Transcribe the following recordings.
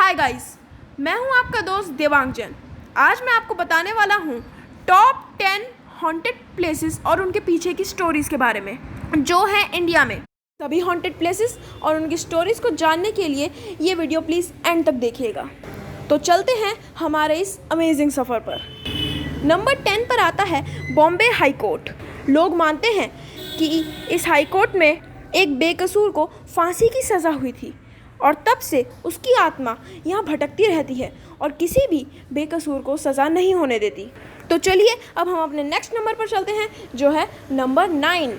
Hi guys, मैं हूं आपका दोस्त देवांगजन। आज मैं आपको बताने वाला हूं टॉप 10 हॉन्टेड प्लेसेस और उनके पीछे की स्टोरीज़ के बारे में जो है इंडिया में। सभी हॉन्टेड प्लेसेस और उनकी स्टोरीज़ को जानने के लिए ये वीडियो प्लीज़ एंड तक देखिएगा। तो चलते हैं हमारे इस अमेजिंग सफ़र पर। नंबर 10 पर आता है बॉम्बे हाई कोर्ट। लोग मानते हैं कि इस हाई कोर्ट में एक बेकसूर को फांसी की सज़ा हुई थी और तब से उसकी आत्मा यहाँ भटकती रहती है और किसी भी बेकसूर को सज़ा नहीं होने देती। तो चलिए अब हम अपने नेक्स्ट नंबर पर चलते हैं जो है number 9,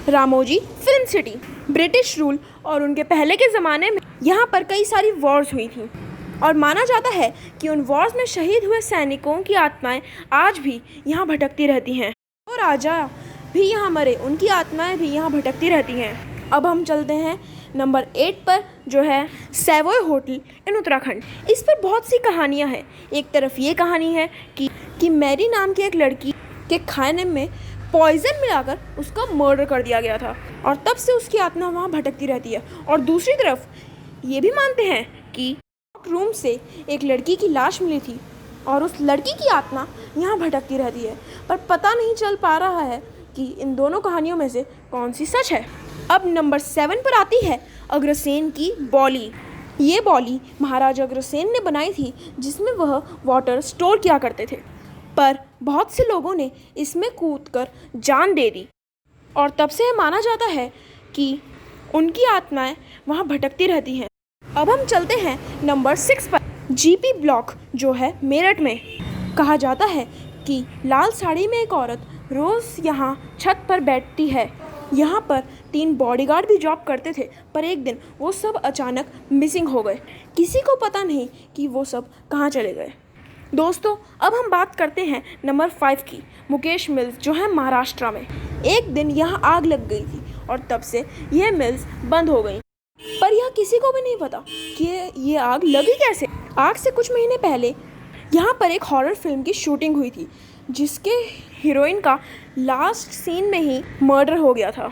Ramoji film city. British rule और उनके पहले के ज़माने में यहाँ पर कई सारी वॉर्स हुई थी और माना जाता है कि उन वॉर्स में शहीद हुए सैनिकों की आत्माएं आज भी यहाँ भटकती रहती हैं और राजा भी यहाँ मरे, उनकी आत्माएं भी यहाँ भटकती रहती हैं। अब हम चलते हैं नंबर 8 पर जो है सैवॉय होटल इन उत्तराखंड। इस पर बहुत सी कहानियाँ हैं। एक तरफ ये कहानी है कि मैरी नाम की एक लड़की के खाने में पॉइज़न मिलाकर उसका मर्डर कर दिया गया था और तब से उसकी आत्मा वहाँ भटकती रहती है। और दूसरी तरफ ये भी मानते हैं कि रूम से एक लड़की की लाश मिली थी और उस लड़की की आत्मा यहाँ भटकती रहती है, पर पता नहीं चल पा रहा है कि इन दोनों कहानियों में से कौन सी सच है। अब नंबर 7 पर आती है अग्रसेन की बॉली। ये बॉली महाराजा अग्रसेन ने बनाई थी जिसमें वह वाटर स्टोर किया करते थे, पर बहुत से लोगों ने इसमें कूदकर जान दे दी और तब से माना जाता है कि उनकी आत्माएं वहां भटकती रहती हैं। अब हम चलते हैं नंबर 6 पर, जीपी ब्लॉक जो है मेरठ में। कहा जाता है कि लाल साड़ी में एक औरत रोज़ यहाँ छत पर बैठती है। यहाँ पर 3 बॉडीगार्ड भी जॉब करते थे, पर एक दिन वो सब अचानक मिसिंग हो गए। किसी को पता नहीं कि वो सब कहाँ चले गए। दोस्तों अब हम बात करते हैं नंबर 5 की, मुकेश मिल्स जो है महाराष्ट्र में। एक दिन यहाँ आग लग गई थी और तब से यह मिल्स बंद हो गई, पर यह किसी को भी नहीं पता कि ये आग लगी कैसे। आग से कुछ महीने पहले यहाँ पर एक हॉरर फिल्म की शूटिंग हुई थी जिसके हीरोइन का लास्ट सीन में ही मर्डर हो गया था।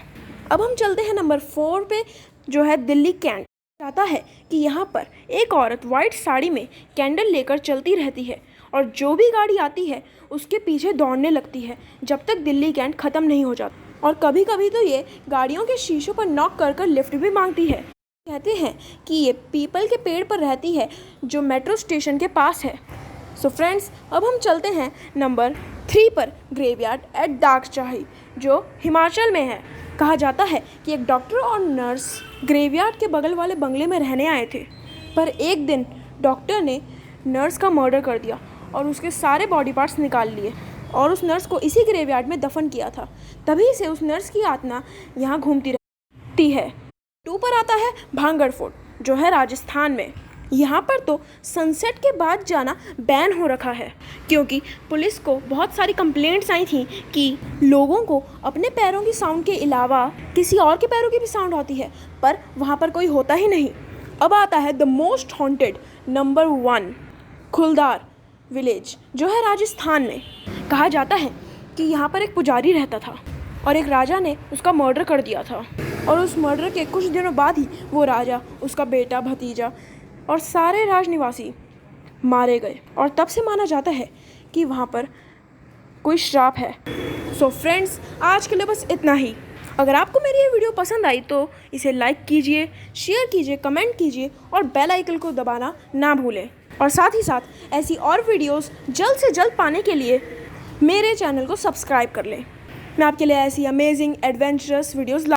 अब हम चलते हैं नंबर 4 पे जो है दिल्ली कैंट। कहता है कि यहाँ पर एक औरत वाइट साड़ी में कैंडल लेकर चलती रहती है और जो भी गाड़ी आती है उसके पीछे दौड़ने लगती है जब तक दिल्ली कैंट ख़त्म नहीं हो जाता। और कभी कभी तो ये गाड़ियों के शीशों पर नॉक कर कर लिफ्ट भी मांगती है। कहते हैं कि ये पीपल के पेड़ पर रहती है जो मेट्रो स्टेशन के पास है। सो फ्रेंड्स अब हम चलते हैं नंबर 3 पर, ग्रेवयार्ड एट दागचाही जो हिमाचल में है। कहा जाता है कि एक डॉक्टर और नर्स ग्रेवयार्ड के बगल वाले बंगले में रहने आए थे, पर एक दिन डॉक्टर ने नर्स का मर्डर कर दिया और उसके सारे बॉडी पार्ट्स निकाल लिए और उस नर्स को इसी ग्रेवयार्ड में दफन किया था। तभी से उस नर्स की आत्मा यहाँ घूमती रहती है। 2 पर आता है भांगड़ फोर्ट जो है राजस्थान में। यहाँ पर तो सनसेट के बाद जाना बैन हो रखा है क्योंकि पुलिस को बहुत सारी कंप्लेंट्स आई थी कि लोगों को अपने पैरों की साउंड के अलावा किसी और के पैरों की भी साउंड होती है, पर वहाँ पर कोई होता ही नहीं। अब आता है the most haunted number 1, Kuldhara village जो है राजस्थान में। कहा जाता है कि यहाँ पर एक पुजारी रहता था और एक राजा ने उसका मर्डर कर दिया था और उस मर्डर के कुछ दिनों बाद ही वो राजा, उसका बेटा, भतीजा और सारे राजनिवासी मारे गए और तब से माना जाता है कि वहाँ पर कोई श्राप है। सो फ्रेंड्स आज के लिए बस इतना ही। अगर आपको मेरी ये वीडियो पसंद आई तो इसे लाइक कीजिए, शेयर कीजिए, कमेंट कीजिए और बेल आइकन को दबाना ना भूलें। और साथ ही साथ ऐसी और वीडियोस जल्द से जल्द पाने के लिए मेरे चैनल को सब्सक्राइब कर लें। मैं आपके लिए ऐसी अमेजिंग एडवेंचरस वीडियोस